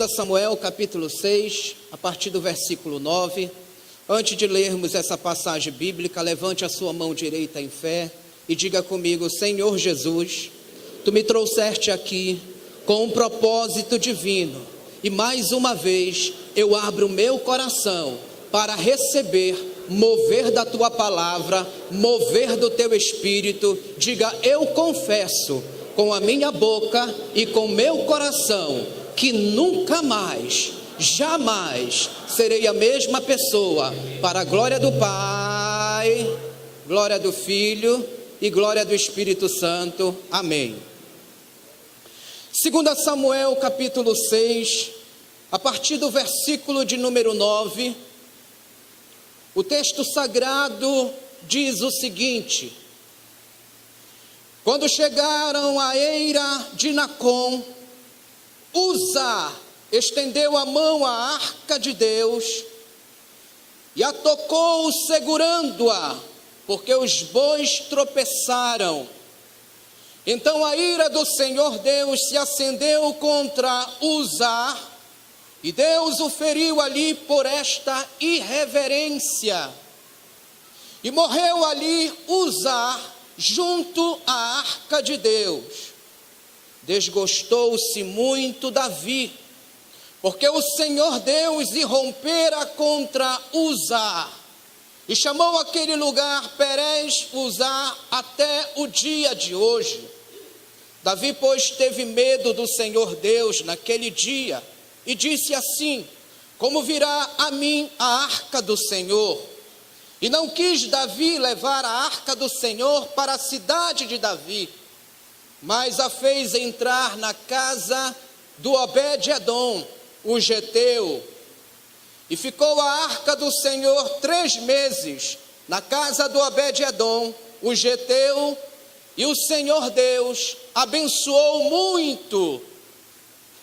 2 Samuel capítulo 6, a partir do versículo 9. Antes de lermos essa passagem bíblica, levante a sua mão direita em fé e diga comigo: Senhor Jesus, Tu me trouxeste aqui com um propósito divino, e mais uma vez eu abro o meu coração para receber mover da Tua palavra, mover do Teu Espírito. Diga: eu confesso com a minha boca e com meu coração que nunca mais, jamais serei a mesma pessoa, para a glória do Pai, glória do Filho e glória do Espírito Santo. Amém. 2 Samuel capítulo 6, a partir do versículo de número 9, o texto sagrado diz o seguinte: quando chegaram à eira de Nacon, Uza estendeu a mão à arca de Deus e a tocou segurando-a, porque os bois tropeçaram. Então a ira do Senhor Deus se acendeu contra Uza, e Deus o feriu ali por esta irreverência. E morreu ali Uza junto à arca de Deus. Desgostou-se muito Davi, porque o Senhor Deus irrompera contra Uza, e chamou aquele lugar Perez Uza até o dia de hoje. Davi, pois, teve medo do Senhor Deus naquele dia, e disse assim: como virá a mim a arca do Senhor? E não quis Davi levar a arca do Senhor para a cidade de Davi, mas a fez entrar na casa do Obed-edom, o geteu. E ficou a arca do Senhor 3 meses na casa do Obed-edom, o geteu, e o Senhor Deus abençoou muito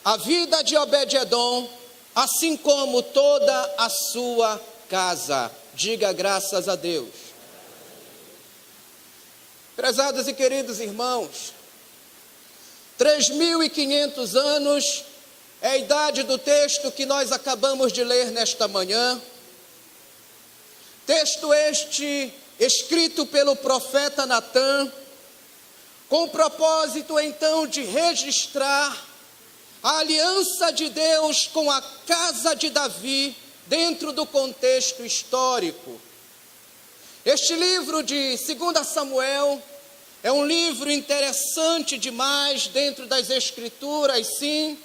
a vida de Obed-edom, assim como toda a sua casa. Diga graças a Deus. Prezados e queridos irmãos, 3.500 anos é a idade do texto que nós acabamos de ler nesta manhã. Texto este escrito pelo profeta Natã, com o propósito então de registrar a aliança de Deus com a casa de Davi dentro do contexto histórico. Este livro de 2 Samuel é um livro interessante demais dentro das Escrituras, sim,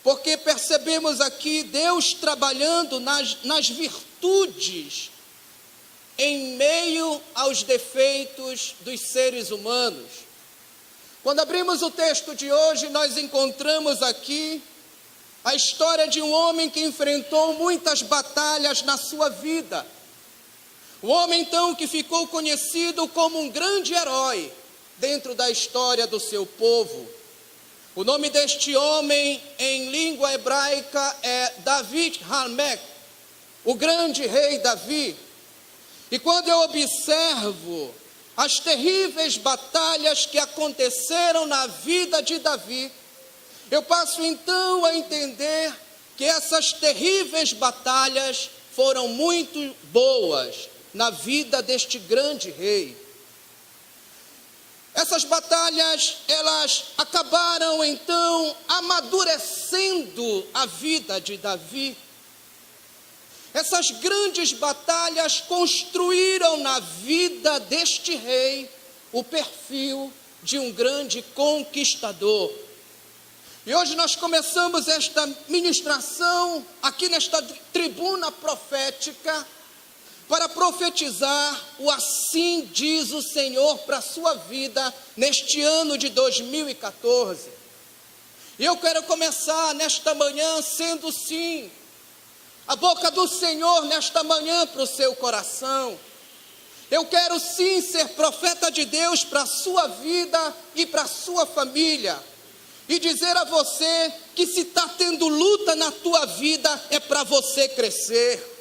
porque percebemos aqui Deus trabalhando nas virtudes em meio aos defeitos dos seres humanos. Quando abrimos o texto de hoje, nós encontramos aqui a história de um homem que enfrentou muitas batalhas na sua vida. O homem, então, que ficou conhecido como um grande herói dentro da história do seu povo. O nome deste homem em língua hebraica é David Hamelech, o grande rei Davi. E quando eu observo as terríveis batalhas que aconteceram na vida de Davi, eu passo então a entender que essas terríveis batalhas foram muito boas na vida deste grande rei. Essas batalhas, elas acabaram então amadurecendo a vida de Davi. Essas grandes batalhas construíram na vida deste rei o perfil de um grande conquistador. E hoje nós começamos esta ministração aqui nesta tribuna profética para profetizar o assim diz o Senhor para a sua vida neste ano de 2014. E eu quero começar nesta manhã sendo sim a boca do Senhor nesta manhã para o seu coração. Eu quero sim ser profeta de Deus para a sua vida e para a sua família. E dizer a você que se está tendo luta na tua vida é para você crescer.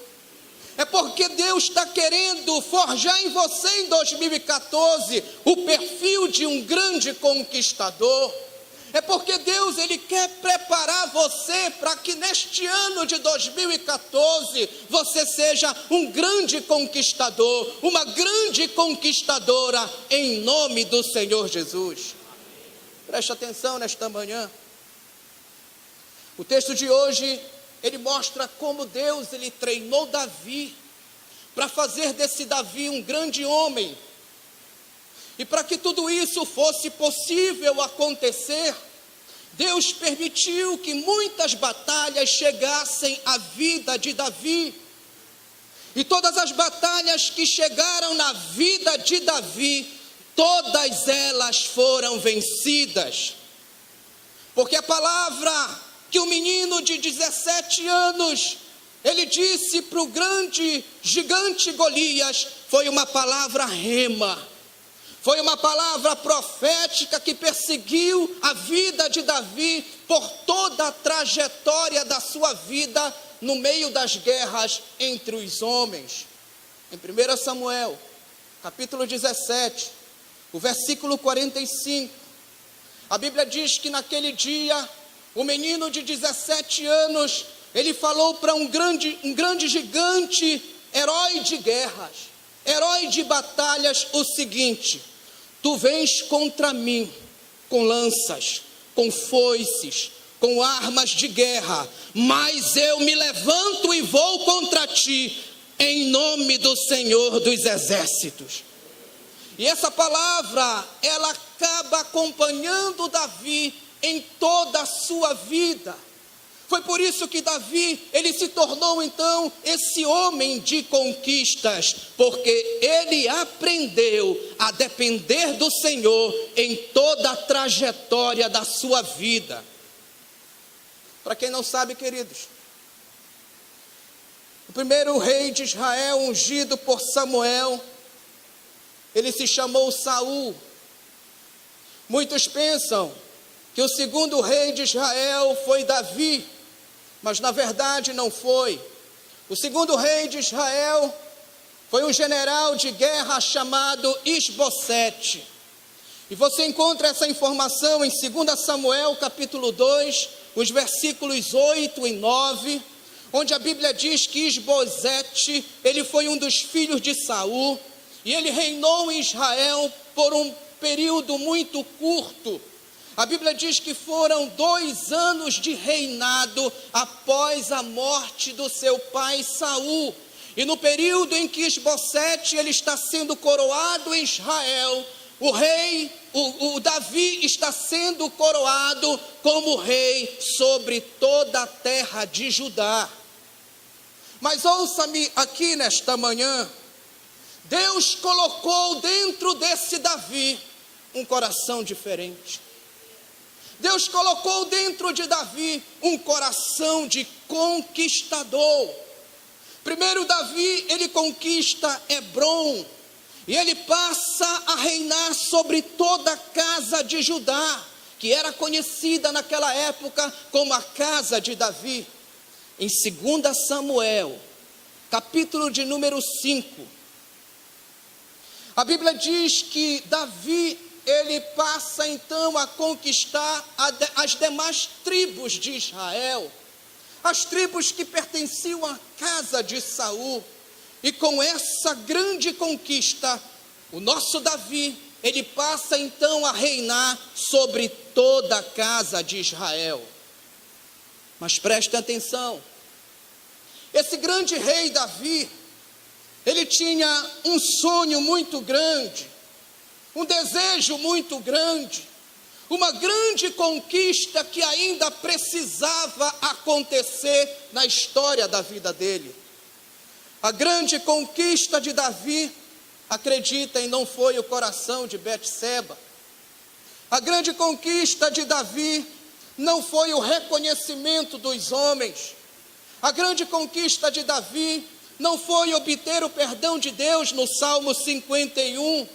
É porque Deus está querendo forjar em você em 2014 o perfil de um grande conquistador. É porque Deus, Ele quer preparar você para que neste ano de 2014, você seja um grande conquistador, uma grande conquistadora, em nome do Senhor Jesus. Preste atenção nesta manhã. O texto de hoje, ele mostra como Deus, Ele treinou Davi, para fazer desse Davi um grande homem. E para que tudo isso fosse possível acontecer, Deus permitiu que muitas batalhas chegassem à vida de Davi. E todas as batalhas que chegaram na vida de Davi, todas elas foram vencidas. Porque a palavra que o menino de 17 anos, ele disse para o grande gigante Golias, foi uma palavra rema. Foi uma palavra profética que perseguiu a vida de Davi por toda a trajetória da sua vida no meio das guerras entre os homens. Em 1 Samuel, capítulo 17, o versículo 45, a Bíblia diz que naquele dia, o menino de 17 anos, ele falou para um grande gigante, herói de guerras, herói de batalhas, o seguinte: tu vens contra mim com lanças, com foices, com armas de guerra, mas eu me levanto e vou contra ti, em nome do Senhor dos Exércitos. E essa palavra, ela acaba acompanhando Davi em toda a sua vida. Foi por isso que Davi, ele se tornou então esse homem de conquistas, porque ele aprendeu a depender do Senhor em toda a trajetória da sua vida. Para quem não sabe, queridos, o primeiro rei de Israel, ungido por Samuel, ele se chamou Saul. Muitos pensam que o segundo rei de Israel foi Davi, mas na verdade não foi. O segundo rei de Israel foi um general de guerra chamado Isbosete. E você encontra essa informação em 2 Samuel capítulo 2, os versículos 8 e 9, onde a Bíblia diz que Isbosete, ele foi um dos filhos de Saul, e ele reinou em Israel por um período muito curto. A Bíblia diz que foram 2 anos de reinado após a morte do seu pai Saul. E no período em que Isbosete, ele está sendo coroado em Israel, o Davi está sendo coroado como rei sobre toda a terra de Judá. Mas ouça-me aqui nesta manhã, Deus colocou dentro desse Davi um coração diferente. Deus colocou dentro de Davi um coração de conquistador. Primeiro Davi, ele conquista Hebrom, e ele passa a reinar sobre toda a casa de Judá, que era conhecida naquela época como a casa de Davi. Em 2 Samuel, capítulo de número 5, a Bíblia diz que Davi, ele passa então a conquistar as demais tribos de Israel, as tribos que pertenciam à casa de Saul. E com essa grande conquista, o nosso Davi, ele passa então a reinar sobre toda a casa de Israel. Mas preste atenção, esse grande rei Davi, ele tinha um sonho muito grande, um desejo muito grande, uma grande conquista que ainda precisava acontecer na história da vida dele. A grande conquista de Davi, acreditem, não foi o coração de Betseba. A grande conquista de Davi não foi o reconhecimento dos homens. A grande conquista de Davi não foi obter o perdão de Deus no Salmo 51.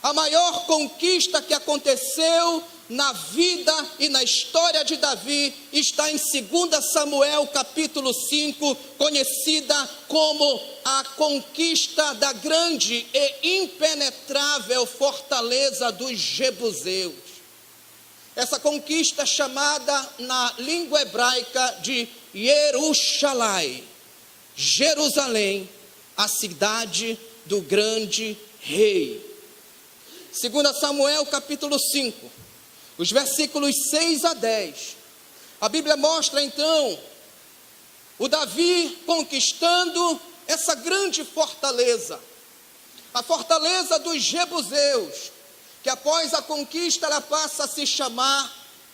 A maior conquista que aconteceu na vida e na história de Davi está em 2 Samuel capítulo 5, conhecida como a conquista da grande e impenetrável fortaleza dos Jebuseus. Essa conquista chamada na língua hebraica de Jerusalém, Jerusalém, a cidade do grande rei. 2 Samuel capítulo 5, os versículos 6 a 10, a Bíblia mostra então o Davi conquistando essa grande fortaleza, a fortaleza dos jebuseus, que após a conquista ela passa a se chamar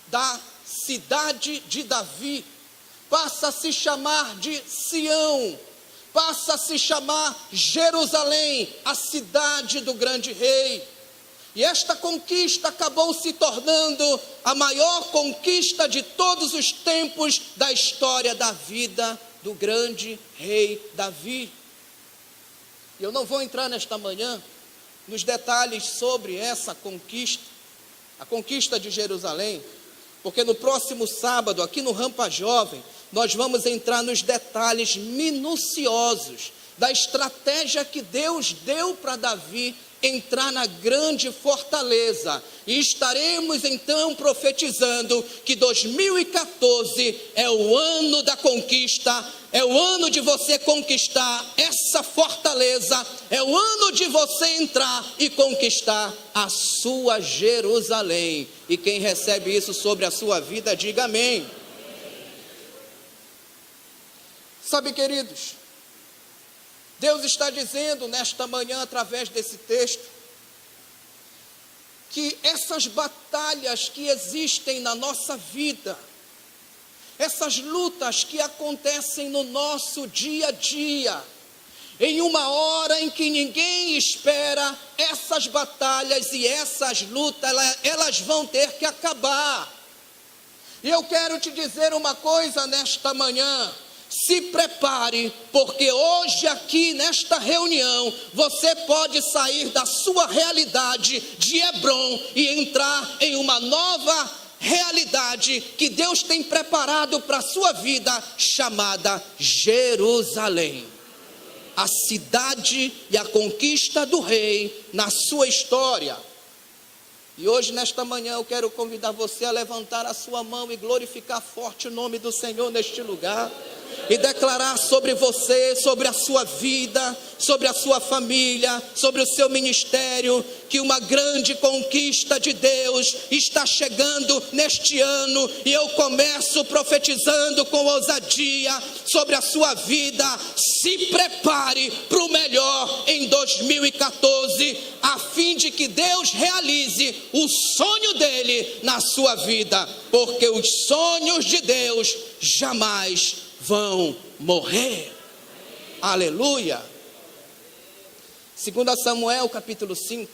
da cidade de Davi, passa a se chamar de Sião, passa a se chamar Jerusalém, a cidade do grande rei. E esta conquista acabou se tornando a maior conquista de todos os tempos da história da vida do grande rei Davi. E eu não vou entrar nesta manhã nos detalhes sobre essa conquista, a conquista de Jerusalém, porque no próximo sábado, aqui no Rampa Jovem, nós vamos entrar nos detalhes minuciosos da estratégia que Deus deu para Davi entrar na grande fortaleza, e estaremos então profetizando que 2014 é o ano da conquista, é o ano de você conquistar essa fortaleza, é o ano de você entrar e conquistar a sua Jerusalém. E quem recebe isso sobre a sua vida, diga amém. Sabe, queridos, Deus está dizendo nesta manhã, através desse texto, que essas batalhas que existem na nossa vida, essas lutas que acontecem no nosso dia a dia, em uma hora em que ninguém espera, essas batalhas e essas lutas, elas vão ter que acabar. E eu quero te dizer uma coisa nesta manhã: se prepare, porque hoje aqui nesta reunião, você pode sair da sua realidade de Hebrom e entrar em uma nova realidade que Deus tem preparado para a sua vida, chamada Jerusalém, a cidade e a conquista do rei na sua história. E hoje nesta manhã eu quero convidar você a levantar a sua mão e glorificar forte o nome do Senhor neste lugar, e declarar sobre você, sobre a sua vida, sobre a sua família, sobre o seu ministério, que uma grande conquista de Deus está chegando neste ano. E eu começo profetizando com ousadia sobre a sua vida: se prepare para o melhor em 2014, a fim de que Deus realize o sonho dele na sua vida, porque os sonhos de Deus jamais vão morrer. Aleluia. 2 Samuel capítulo 5,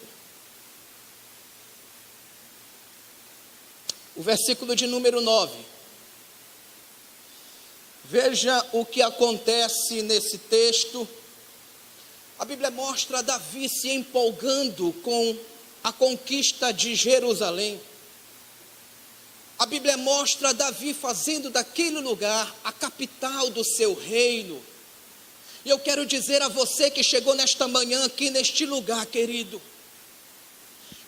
o versículo de número 9. Veja o que acontece nesse texto. A Bíblia mostra Davi se empolgando com a conquista de Jerusalém. A Bíblia mostra Davi fazendo daquele lugar a capital do seu reino. E eu quero dizer a você que chegou nesta manhã aqui neste lugar, querido,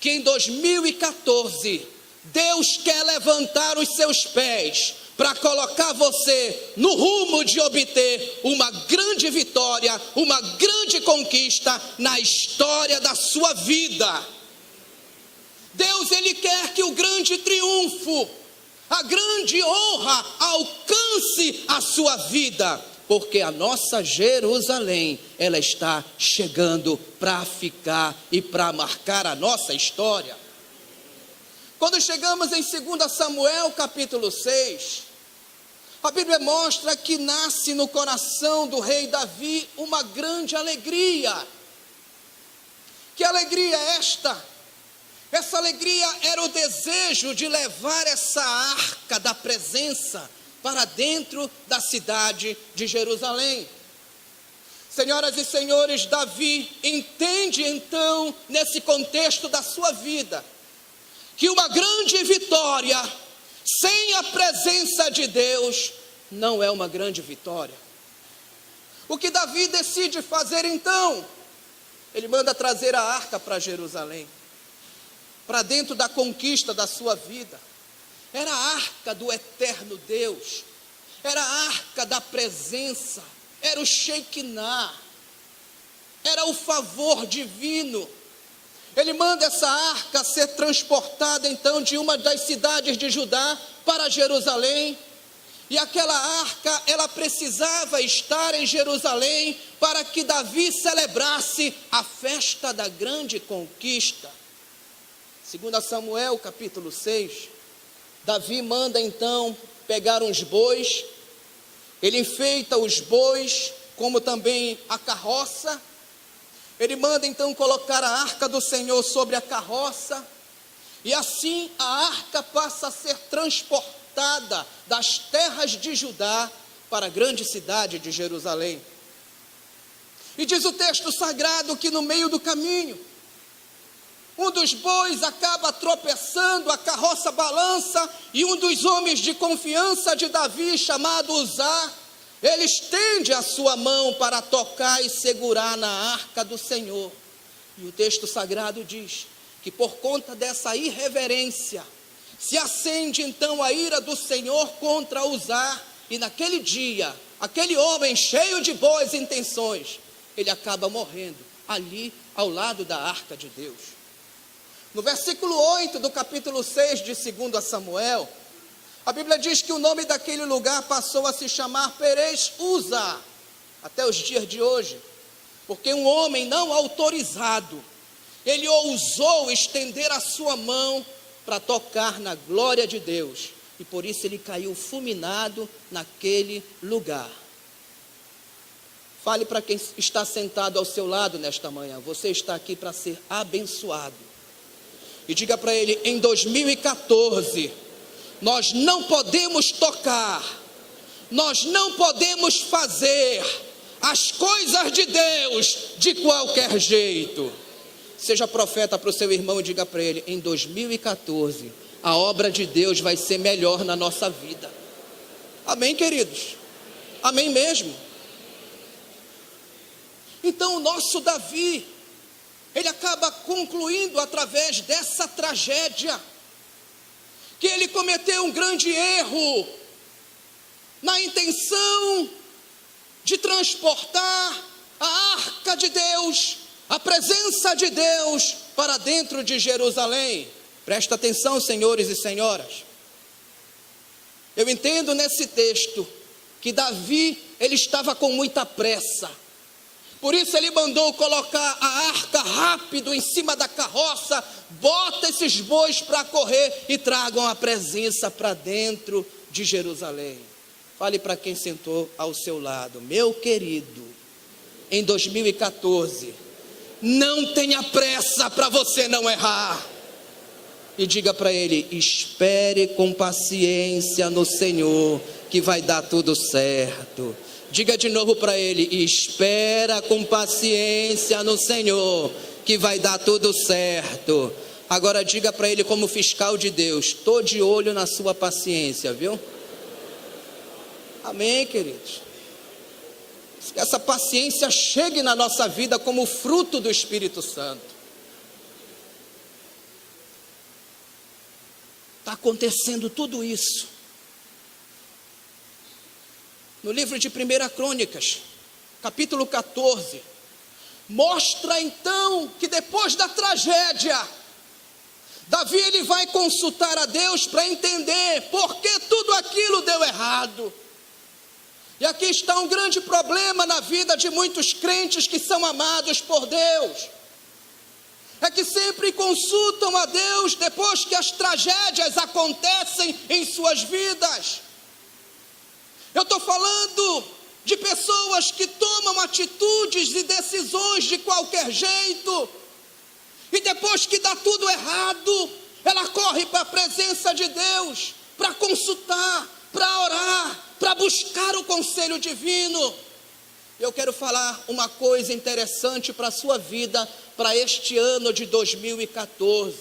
que em 2014 Deus quer levantar os seus pés para colocar você no rumo de obter uma grande vitória, uma grande conquista na história da sua vida. Deus, Ele quer que o grande triunfo, a grande honra alcance a sua vida, porque a nossa Jerusalém, ela está chegando para ficar e para marcar a nossa história. Quando chegamos em 2 Samuel capítulo 6, a Bíblia mostra que nasce no coração do rei Davi uma grande alegria. Que alegria é esta? Essa alegria era o desejo de levar essa arca da presença para dentro da cidade de Jerusalém. Senhoras e senhores, Davi entende então, nesse contexto da sua vida, que uma grande vitória sem a presença de Deus não é uma grande vitória. O que Davi decide fazer então? Ele manda trazer a arca para Jerusalém, para dentro da conquista da sua vida. Era a arca do eterno Deus, era a arca da presença, era o Shekinah, era o favor divino. Ele manda essa arca ser transportada então de uma das cidades de Judá para Jerusalém, e aquela arca, ela precisava estar em Jerusalém para que Davi celebrasse a festa da grande conquista. 2 Samuel capítulo 6, Davi manda então pegar uns bois, ele enfeita os bois, como também a carroça, ele manda então colocar a arca do Senhor sobre a carroça, e assim a arca passa a ser transportada das terras de Judá para a grande cidade de Jerusalém. E diz o texto sagrado que no meio do caminho, um dos bois acaba tropeçando, a carroça balança, e um dos homens de confiança de Davi, chamado Uzá, ele estende a sua mão para tocar e segurar na arca do Senhor. E o texto sagrado diz que por conta dessa irreverência, se acende então a ira do Senhor contra Uzá, e naquele dia, aquele homem cheio de boas intenções, ele acaba morrendo ali ao lado da arca de Deus. No versículo 8 do capítulo 6 de 2 Samuel, a Bíblia diz que o nome daquele lugar passou a se chamar Perez Uzá, até os dias de hoje, porque um homem não autorizado, ele ousou estender a sua mão para tocar na glória de Deus, e por isso ele caiu fulminado naquele lugar. Fale para quem está sentado ao seu lado nesta manhã: você está aqui para ser abençoado. E diga para ele: em 2014, nós não podemos tocar, nós não podemos fazer as coisas de Deus de qualquer jeito. Seja profeta para o seu irmão e diga para ele: em 2014, a obra de Deus vai ser melhor na nossa vida. Amém, queridos? Amém mesmo? Então o nosso Davi, ele acaba concluindo através dessa tragédia, que ele cometeu um grande erro, na intenção de transportar a arca de Deus, a presença de Deus, para dentro de Jerusalém. Presta atenção, senhores e senhoras. Eu entendo nesse texto que Davi, ele estava com muita pressa. Por isso ele mandou colocar a arca rápido em cima da carroça, bota esses bois para correr e tragam a presença para dentro de Jerusalém. Fale para quem sentou ao seu lado: meu querido, em 2014, não tenha pressa para você não errar. E diga para ele: espere com paciência no Senhor, que vai dar tudo certo. Diga de novo para ele: espera com paciência no Senhor, que vai dar tudo certo. Agora diga para ele, como fiscal de Deus: estou de olho na sua paciência, viu? Amém, queridos? Que essa paciência chegue na nossa vida como fruto do Espírito Santo. Está acontecendo tudo isso no livro de 1 Crônicas, capítulo 14, mostra então que depois da tragédia, Davi ele vai consultar a Deus para entender por que tudo aquilo deu errado. E aqui está um grande problema na vida de muitos crentes que são amados por Deus, é que sempre consultam a Deus depois que as tragédias acontecem em suas vidas. Eu estou falando de pessoas que tomam atitudes e decisões de qualquer jeito, e depois que dá tudo errado, ela corre para a presença de Deus, para consultar, para orar, para buscar o conselho divino. Eu quero falar uma coisa interessante para a sua vida, para este ano de 2014.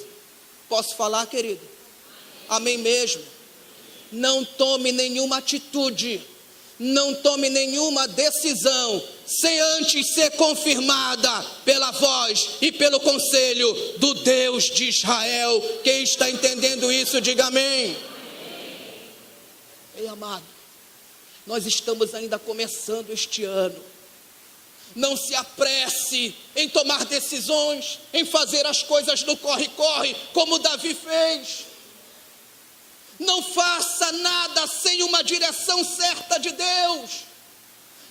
Posso falar, querido? Amém mesmo? Não tome nenhuma atitude, não tome nenhuma decisão, sem antes ser confirmada pela voz e pelo conselho do Deus de Israel. Quem está entendendo isso, diga amém. Ei, amado, nós estamos ainda começando este ano. Não se apresse em tomar decisões, em fazer as coisas no corre-corre, como Davi fez. Não faça nada sem uma direção certa de Deus.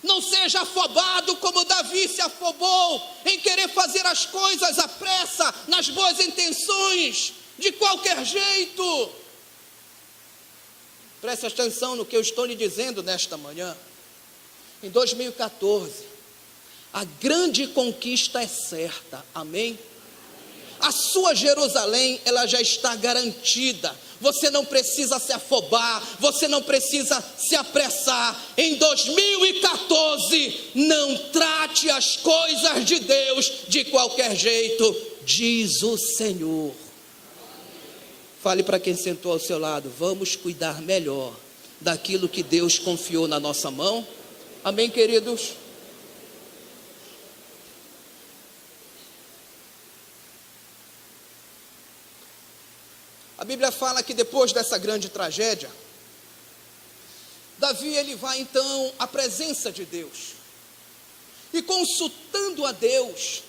Não seja afobado como Davi se afobou, em querer fazer as coisas à pressa, nas boas intenções, de qualquer jeito. Preste atenção no que eu estou lhe dizendo nesta manhã. Em 2014, a grande conquista é certa, amém? A sua Jerusalém, ela já está garantida. Você não precisa se afobar, você não precisa se apressar. Em 2014, não trate as coisas de Deus de qualquer jeito, diz o Senhor. Fale para quem sentou ao seu lado, vamos cuidar melhor daquilo que Deus confiou na nossa mão. Amém, queridos? A Bíblia fala que depois dessa grande tragédia, Davi ele vai então à presença de Deus, e consultando a Deus,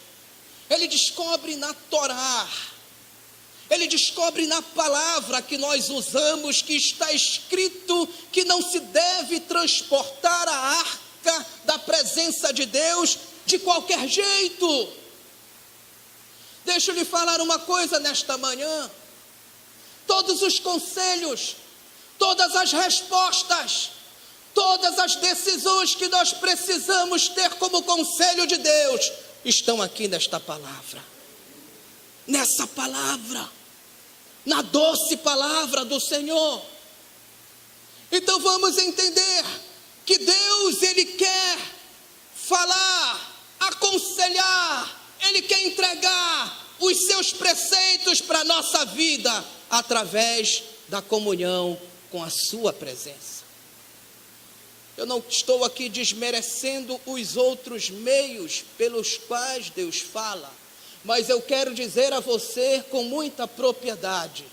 ele descobre na Torá, ele descobre na palavra que nós usamos, que está escrito que não se deve transportar a arca da presença de Deus de qualquer jeito. Deixa eu lhe falar uma coisa nesta manhã. Todos os conselhos, todas as respostas, todas as decisões que nós precisamos ter como conselho de Deus, estão aqui nesta palavra. Nessa palavra, na doce palavra do Senhor. Então vamos entender que Deus, Ele quer falar, aconselhar, Ele quer entregar os seus preceitos para a nossa vida, através da comunhão com a sua presença. Eu não estou aqui desmerecendo os outros meios pelos quais Deus fala, mas eu quero dizer a você com muita propriedade,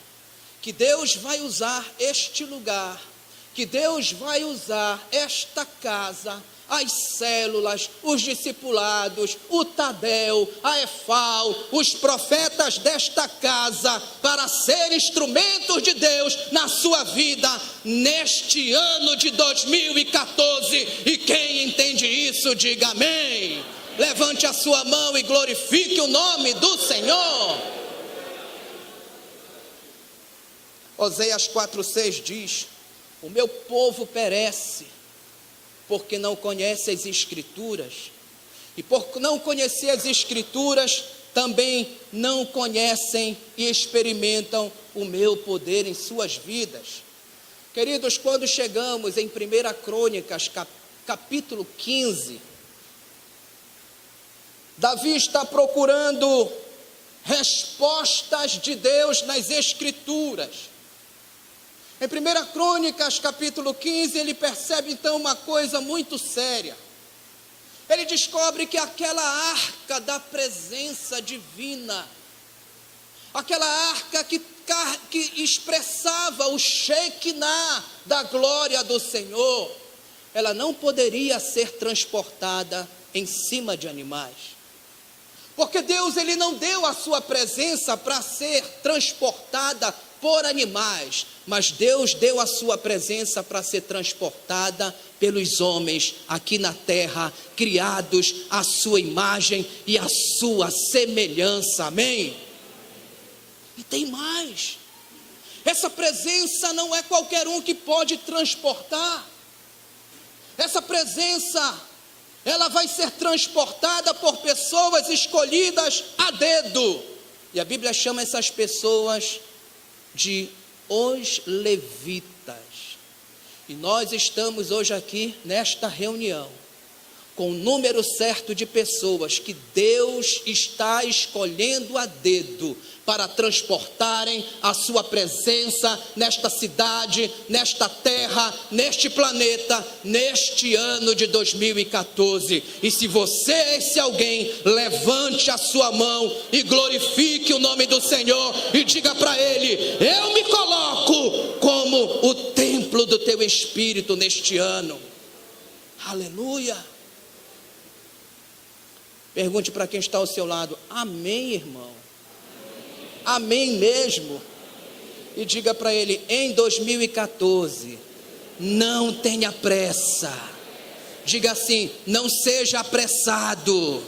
que Deus vai usar este lugar, que Deus vai usar esta casa, as células, os discipulados, o Tadel, a Efal, os profetas desta casa, para ser instrumentos de Deus na sua vida, neste ano de 2014, e quem entende isso, diga amém. Levante a sua mão e glorifique o nome do Senhor. Oséias 4:6 diz: o meu povo perece, porque não conhece as Escrituras, e por não conhecer as Escrituras, também não conhecem e experimentam o meu poder em suas vidas. Queridos, quando chegamos em 1 Crônicas, capítulo 15, Davi está procurando respostas de Deus nas Escrituras. Em 1 Crônicas, capítulo 15, ele percebe então uma coisa muito séria. Ele descobre que aquela arca da presença divina, aquela arca que expressava o Shekinah da glória do Senhor, ela não poderia ser transportada em cima de animais. Porque Deus, Ele não deu a sua presença para ser transportada por animais, mas Deus deu a sua presença para ser transportada pelos homens aqui na terra, criados à sua imagem e à sua semelhança, amém? E tem mais, essa presença não é qualquer um que pode transportar, essa presença, ela vai ser transportada por pessoas escolhidas a dedo, e a Bíblia chama essas pessoas de os levitas. E nós estamos hoje aqui nesta reunião com o número certo de pessoas que Deus está escolhendo a dedo para transportarem a sua presença nesta cidade, nesta terra, neste planeta, neste ano de 2014. E se você é esse alguém, levante a sua mão e glorifique o nome do Senhor e diga para Ele: eu me coloco como o templo do Teu Espírito neste ano. Aleluia. Pergunte para quem está ao seu lado: amém, irmão? Amém mesmo? E diga para ele: em 2014, não tenha pressa. Diga assim: não seja apressado.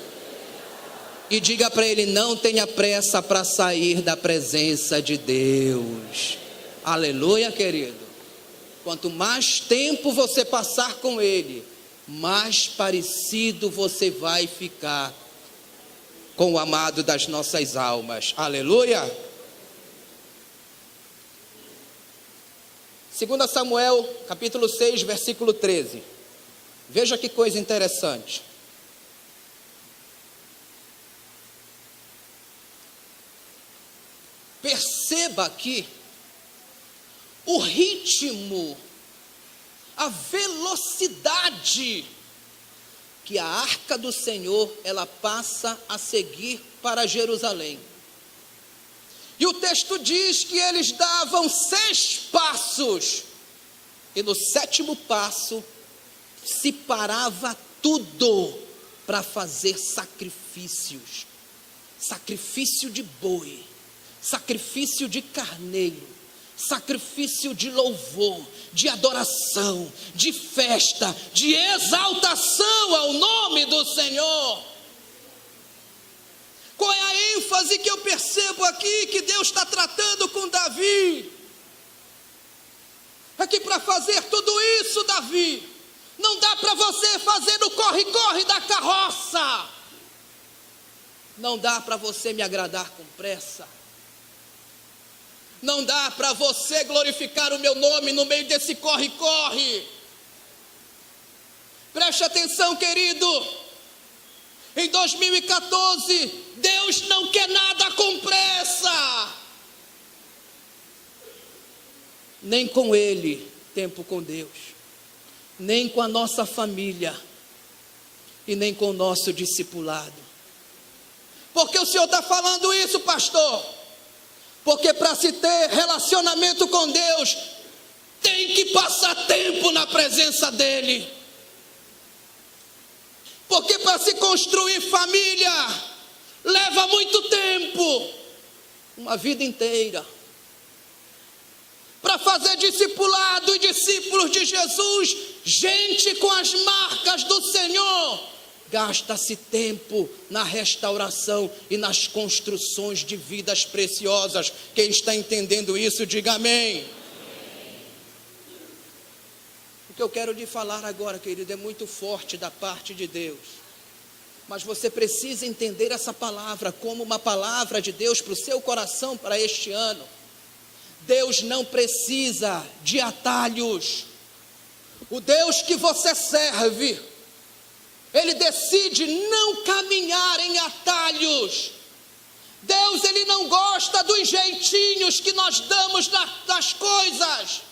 E diga para ele: não tenha pressa para sair da presença de Deus. Aleluia, querido. Quanto mais tempo você passar com Ele, mais parecido você vai ficar com o amado das nossas almas. Aleluia. 2 Samuel, capítulo 6, versículo 13. Veja que coisa interessante. Perceba aqui o ritmo, a velocidade que a arca do Senhor, ela passa a seguir para Jerusalém. E o texto diz que eles davam 6 passos, e no 7º passo, se parava tudo para fazer sacrifícios. Sacrifício de boi, sacrifício de carneiro, sacrifício de louvor, de adoração, de festa, de exaltação ao nome do Senhor. Qual é a ênfase que eu percebo aqui que Deus está tratando com Davi? É que para fazer tudo isso, Davi, não dá para você fazer no corre-corre da carroça. Não dá para você me agradar com pressa. Não dá para você glorificar o meu nome no meio desse corre-corre. Preste atenção, querido. Em 2014, Deus não quer nada com pressa. Nem com Ele, tempo com Deus. Nem com a nossa família. E nem com o nosso discipulado. Por que o Senhor está falando isso, pastor? Porque para se ter relacionamento com Deus, tem que passar tempo na presença dEle. Porque para se construir família, leva muito tempo, uma vida inteira. Para fazer discipulado e discípulos de Jesus, gente com as marcas do Senhor, gasta-se tempo na restauração e nas construções de vidas preciosas. Quem está entendendo isso, diga amém. O que eu quero lhe falar agora, querido, é muito forte da parte de Deus. Mas você precisa entender essa palavra como uma palavra de Deus para o seu coração para este ano. Deus não precisa de atalhos. O Deus que você serve, Ele decide não caminhar em atalhos. Deus, Ele não gosta dos jeitinhos que nós damos nas coisas.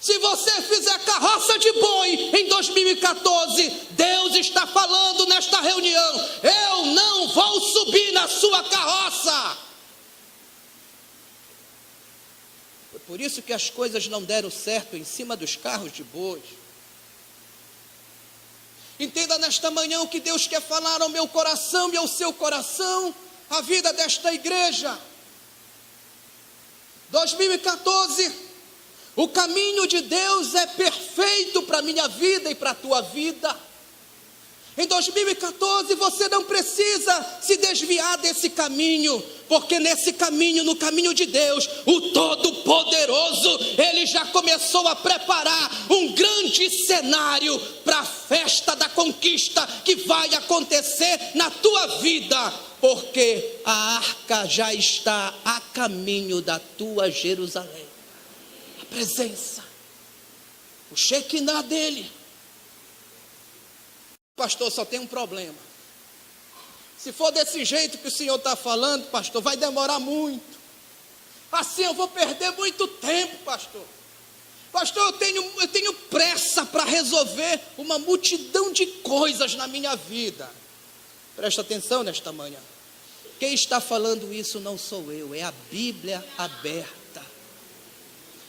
Se você fizer carroça de boi em 2014, Deus está falando nesta reunião: eu não vou subir na sua carroça. Foi por isso que as coisas não deram certo em cima dos carros de bois. Entenda nesta manhã o que Deus quer falar ao meu coração e ao seu coração, a vida desta igreja. 2014, o caminho de Deus é perfeito para a minha vida e para a tua vida. Em 2014 você não precisa se desviar desse caminho, porque nesse caminho, no caminho de Deus, o Todo-Poderoso, Ele já começou a preparar um grande cenário para a festa da conquista que vai acontecer na tua vida, porque a arca já está a caminho da tua Jerusalém. A presença, o Shekinah dele, Pastor, só tem um problema. Se for desse jeito que o senhor está falando, pastor, vai demorar muito. Assim eu vou perder muito tempo, pastor. Pastor, eu tenho pressa para resolver uma multidão de coisas na minha vida. Presta atenção nesta manhã. Quem está falando isso não sou eu, é a Bíblia aberta.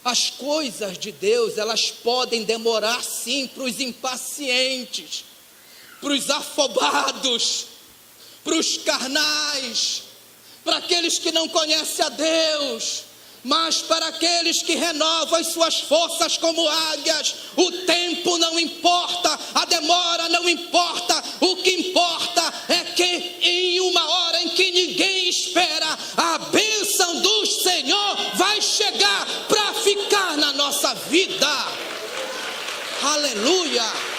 As coisas de Deus, elas podem demorar sim para os impacientes, para os afobados, para os carnais, para aqueles que não conhecem a Deus, mas para aqueles que renovam as suas forças como águias. O tempo não importa, a demora não importa, o que importa é que em uma hora em que ninguém espera, a bênção do Senhor vai chegar para ficar na nossa vida. Aleluia!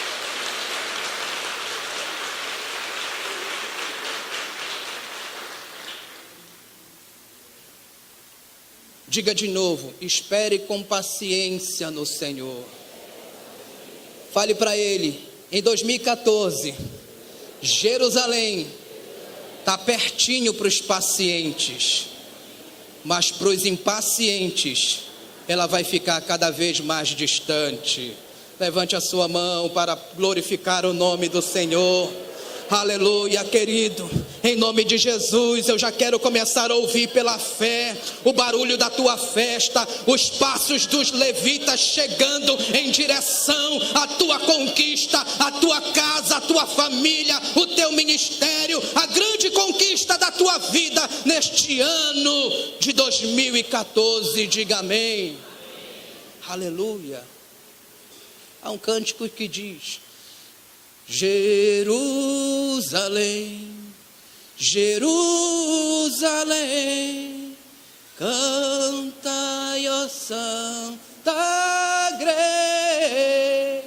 Diga de novo, espere com paciência no Senhor. Fale para Ele, em 2014, Jerusalém está pertinho para os pacientes, mas para os impacientes, ela vai ficar cada vez mais distante. Levante a sua mão para glorificar o nome do Senhor. Aleluia, querido, em nome de Jesus, eu já quero começar a ouvir pela fé o barulho da tua festa, os passos dos levitas chegando em direção à tua conquista, à tua casa, à tua família, o teu ministério, a grande conquista da tua vida neste ano de 2014, diga amém. Aleluia. Há um cântico que diz: Jerusalém, Jerusalém, cantai, ó Santa Grei.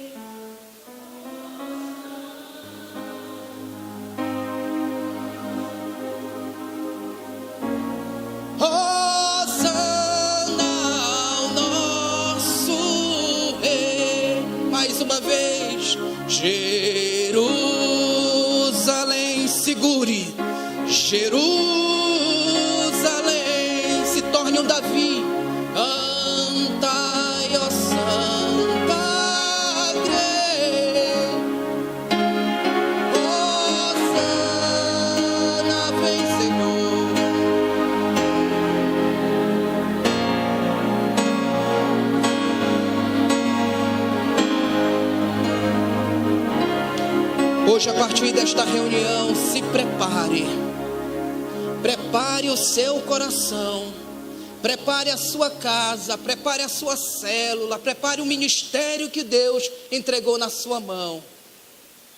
Hosana ao nosso Rei. Mais uma vez, Jerusalém, segure, Jerusalém, se torne um Davi, cantai, ó Santa Grei, Hosana, vem Senhor. Hoje, a partir desta reunião, se prepare o seu coração, prepare a sua casa, prepare a sua célula, prepare o ministério que Deus entregou na sua mão,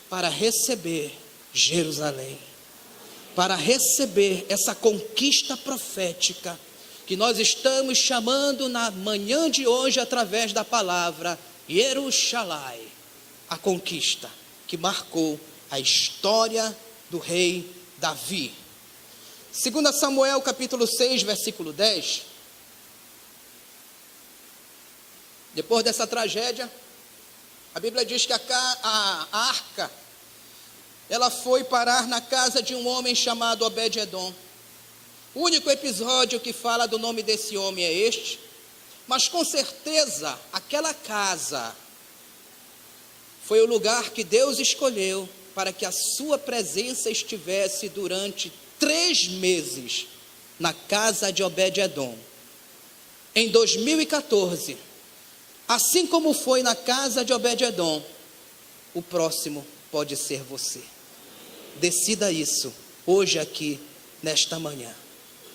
para receber Jerusalém, para receber essa conquista profética, que nós estamos chamando na manhã de hoje, através da palavra Jerusalém, a conquista que marcou a história do rei Davi. 2 Samuel capítulo 6, versículo 10. Depois dessa tragédia, a Bíblia diz que a arca, ela foi parar na casa de um homem chamado Obed-edom. O único episódio que fala do nome desse homem é este, mas com certeza aquela casa foi o lugar que Deus escolheu para que a sua presença estivesse durante 3 meses na casa de Obed-edom. Em 2014, assim como foi na casa de Obed-edom, o próximo pode ser você. Decida isso hoje aqui, nesta manhã,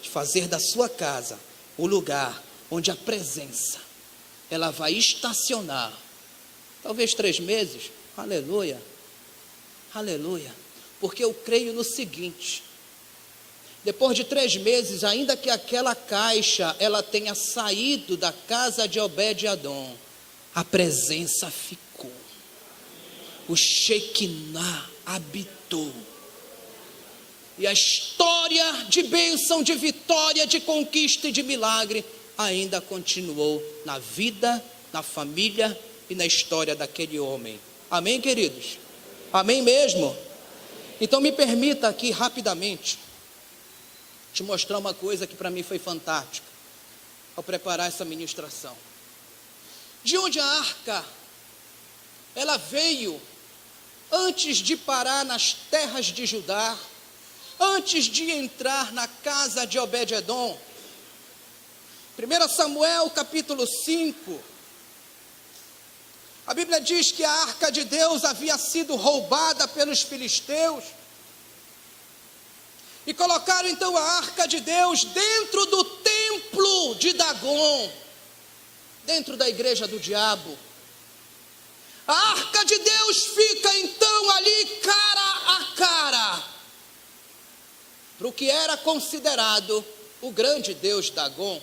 de fazer da sua casa o lugar onde a presença, ela vai estacionar. Talvez 3 meses, aleluia, aleluia, porque eu creio no seguinte: depois de 3 meses, ainda que aquela caixa, ela tenha saído da casa de Obed-edom, a presença ficou, o Shekinah habitou, e a história de bênção, de vitória, de conquista e de milagre, ainda continuou na vida, na família e na história daquele homem. Amém, queridos? Amém mesmo? Então me permita aqui rapidamente te mostrar uma coisa que para mim foi fantástica ao preparar essa ministração. De onde a arca, ela veio antes de parar nas terras de Judá, antes de entrar na casa de Obed-edom. 1 Samuel capítulo 5, a Bíblia diz que a arca de Deus havia sido roubada pelos filisteus, e colocaram então a arca de Deus dentro do templo de Dagon, dentro da igreja do diabo. A arca de Deus fica então ali cara a cara para o que era considerado o grande Deus Dagon.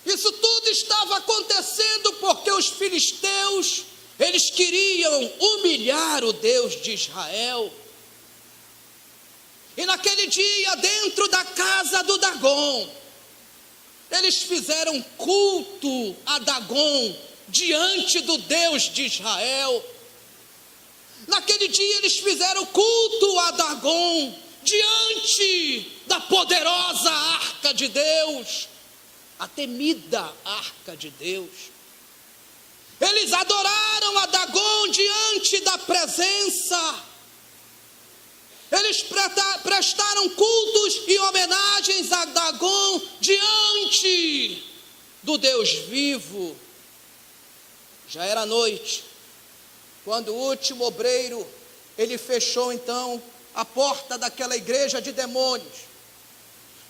Isso tudo estava acontecendo porque os filisteus, eles queriam humilhar o Deus de Israel. E naquele dia, dentro da casa do Dagon, eles fizeram culto a Dagon diante do Deus de Israel. Naquele dia eles fizeram culto a Dagon diante da poderosa arca de Deus, a temida arca de Deus. Eles adoraram a Dagon diante da presença. Eles prestaram cultos e homenagens a Dagon diante do Deus vivo. Já era noite, quando o último obreiro, ele fechou então a porta daquela igreja de demônios.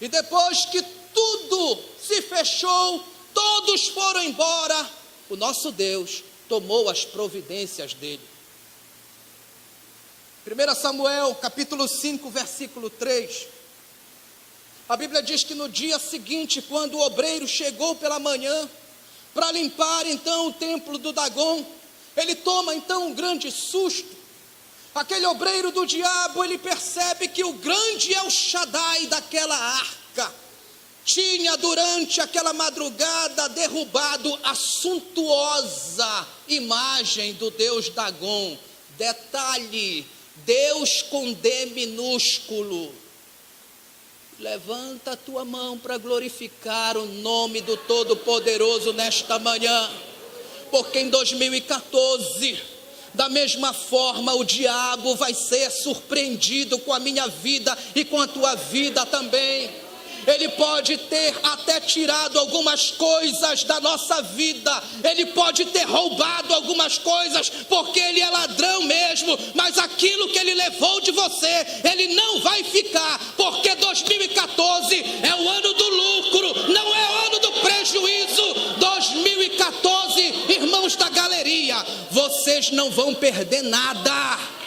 E depois que tudo se fechou, todos foram embora, o nosso Deus tomou as providências dele. 1 Samuel capítulo 5, versículo 3, a Bíblia diz que no dia seguinte, quando o obreiro chegou pela manhã, para limpar então o templo do Dagon, ele toma então um grande susto. Aquele obreiro do diabo, ele percebe que o grande El Shaddai daquela arca tinha durante aquela madrugada derrubado a suntuosa imagem do Deus Dagon. Detalhe, Deus com D minúsculo. Levanta a tua mão para glorificar o nome do Todo-Poderoso nesta manhã, porque em 2014, da mesma forma, o diabo vai ser surpreendido com a minha vida e com a tua vida também. Ele pode ter até tirado algumas coisas da nossa vida, ele pode ter roubado algumas coisas, porque ele é ladrão mesmo, mas aquilo que ele levou de você, ele não vai ficar, porque 2014 é o ano do lucro, não é o ano do prejuízo. 2014, irmãos da galeria, vocês não vão perder nada.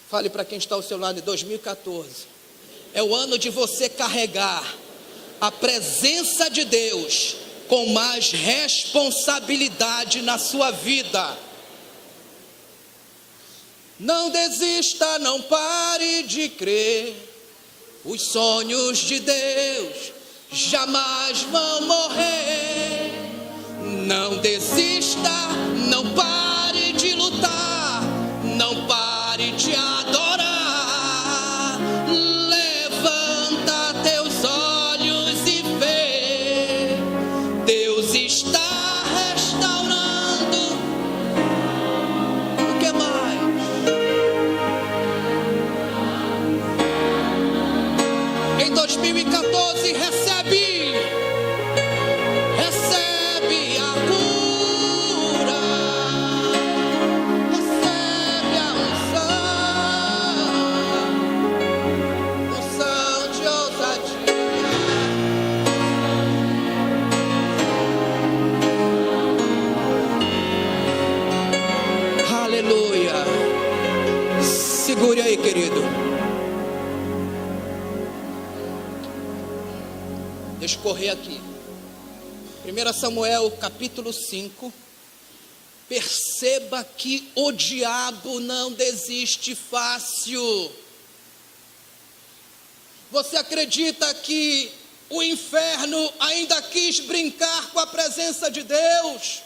Fale para quem está ao seu lado, em 2014 é o ano de você carregar a presença de Deus com mais responsabilidade na sua vida. Não desista, não pare de crer, os sonhos de Deus jamais vão morrer. Não desista, não pare de lutar, não pare de adorar. Levanta teus olhos e vê, Deus está restaurando. O que mais? Em 2014 recebe a cura, recebe a unção de ousadia. Aleluia. Segure aí, querido. Deixa eu correr aqui. 1 Samuel capítulo 5, perceba que o diabo não desiste fácil. Você acredita que o inferno ainda quis brincar com a presença de Deus?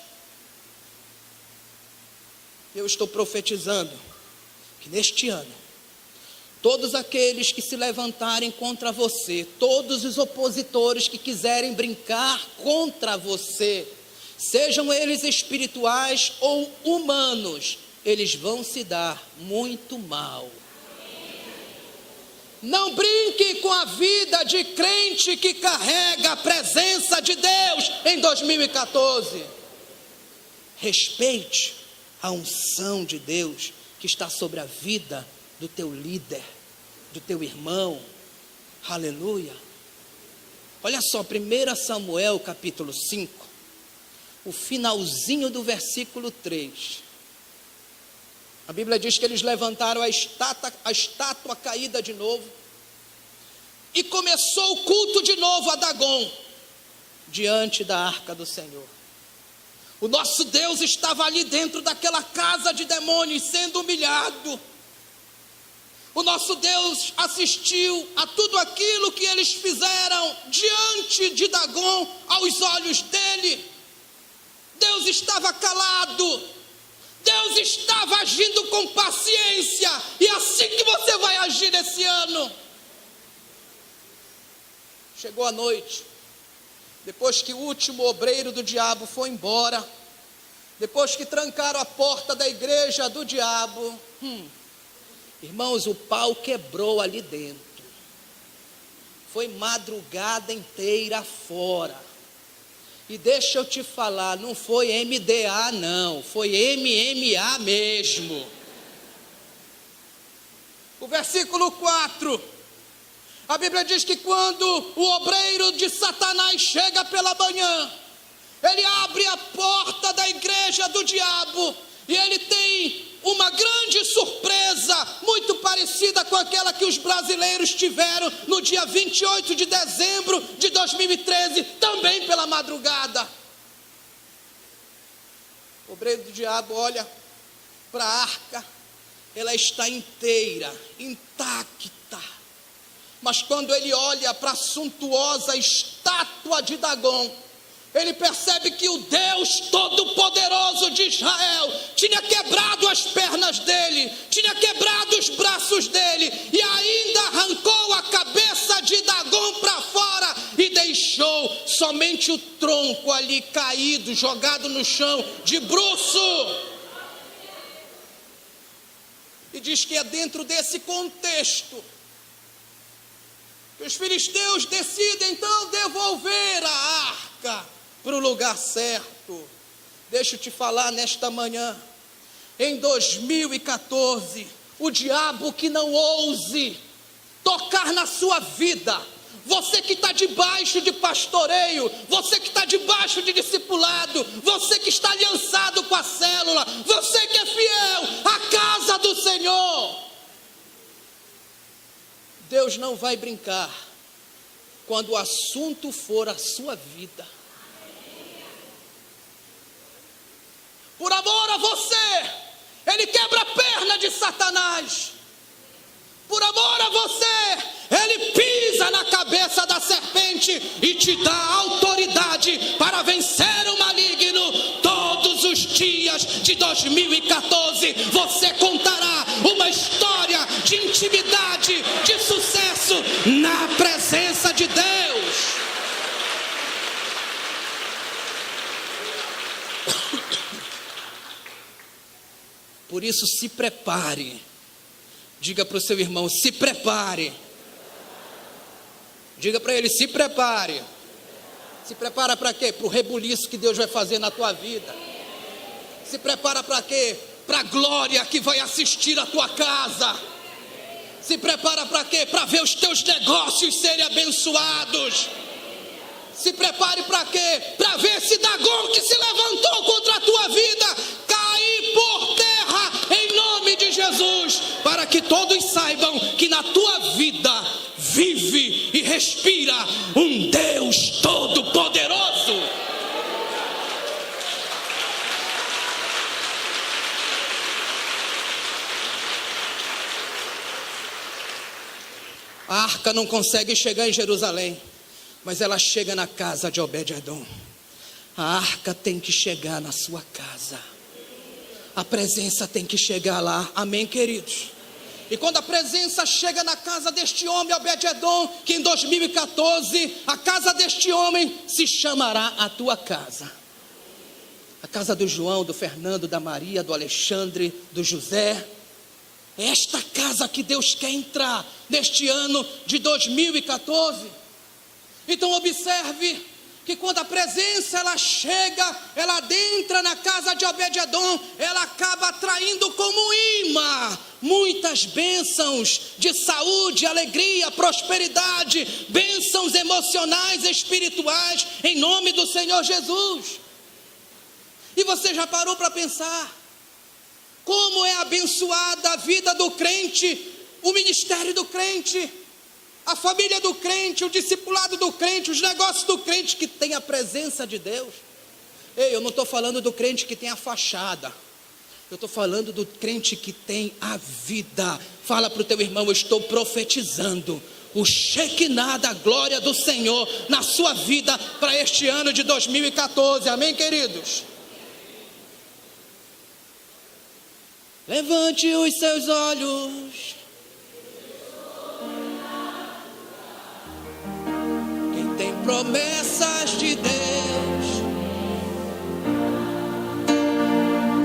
Eu estou profetizando que neste ano, todos aqueles que se levantarem contra você, todos os opositores que quiserem brincar contra você, sejam eles espirituais ou humanos, eles vão se dar muito mal. Não brinque com a vida de crente que carrega a presença de Deus em 2014. Respeite a unção de Deus que está sobre a vida do teu líder, do teu irmão. Aleluia. Olha só, 1 Samuel capítulo 5, o finalzinho do versículo 3. A Bíblia diz que eles levantaram a estátua caída de novo, e começou o culto de novo a Dagom, diante da arca do Senhor. O nosso Deus estava ali dentro daquela casa de demônios, sendo humilhado. O nosso Deus assistiu a tudo aquilo que eles fizeram diante de Dagom, aos olhos dele. Deus estava calado, Deus estava agindo com paciência, e assim que você vai agir esse ano. Chegou a noite, depois que o último obreiro do diabo foi embora, depois que trancaram a porta da igreja do diabo, irmãos, o pau quebrou ali dentro. Foi madrugada inteira fora. E deixa eu te falar, não foi MDA não, foi MMA mesmo. O versículo 4, a Bíblia diz que quando o obreiro de Satanás chega pela manhã, ele abre a porta da igreja do diabo, e ele tem uma grande surpresa, muito parecida com aquela que os brasileiros tiveram no dia 28 de dezembro de 2013, também pela madrugada. O obreiro do diabo olha para a arca, ela está inteira, intacta. Mas quando ele olha para a suntuosa estátua de Dagom, ele percebe que o Deus Todo-Poderoso de Israel tinha quebrado as pernas dele, tinha quebrado os braços dele, e ainda arrancou a cabeça de Dagom para fora, e deixou somente o tronco ali caído, jogado no chão, de bruço. E diz que é dentro desse contexto que os filisteus decidem então devolver a arca para o lugar certo. Deixa eu te falar nesta manhã, em 2014, o diabo que não ouse tocar na sua vida, você que está debaixo de pastoreio, você que está debaixo de discipulado, você que está aliançado com a célula, você que é fiel à casa do Senhor, Deus não vai brincar quando o assunto for a sua vida. Por amor a você, ele quebra a perna de Satanás. Por amor a você, ele pisa na cabeça da serpente e te dá autoridade para vencer o maligno. Todos os dias de 2014, você contará uma história de intimidade, de sucesso na presença de Deus. Por isso, se prepare. Diga para o seu irmão, se prepare. Diga para ele, se prepare. Se prepara para quê? Para o rebuliço que Deus vai fazer na tua vida. Se prepara para quê? Para a glória que vai assistir a tua casa. Se prepara para quê? Para ver os teus negócios serem abençoados. Se prepare para quê? Para ver esse Dagom que se levantou contra a tua vida cair por terra em nome de Jesus, para que todos saibam que na tua vida vive e respira um Deus Todo-Poderoso. A arca não consegue chegar em Jerusalém, mas ela chega na casa de Obed-edom. A arca tem que chegar na sua casa. A presença tem que chegar lá. Amém, queridos? E quando a presença chega na casa deste homem, Obed-edom, que em 2014, a casa deste homem se chamará a tua casa. A casa do João, do Fernando, da Maria, do Alexandre, do José. É esta casa que Deus quer entrar neste ano de 2014. Então observe que quando a presença ela chega, ela adentra na casa de Obed-edom, ela acaba atraindo como imã muitas bênçãos de saúde, alegria, prosperidade, bênçãos emocionais e espirituais, em nome do Senhor Jesus. E você já parou para pensar como é abençoada a vida do crente, o ministério do crente, a família do crente, o discipulado do crente, os negócios do crente que tem a presença de Deus? Ei, eu não estou falando do crente que tem a fachada, eu estou falando do crente que tem a vida. Fala para o teu irmão: eu estou profetizando o Shekinah da glória do Senhor na sua vida para este ano de 2014, amém, queridos? Levante os seus olhos. Quem tem promessas de Deus,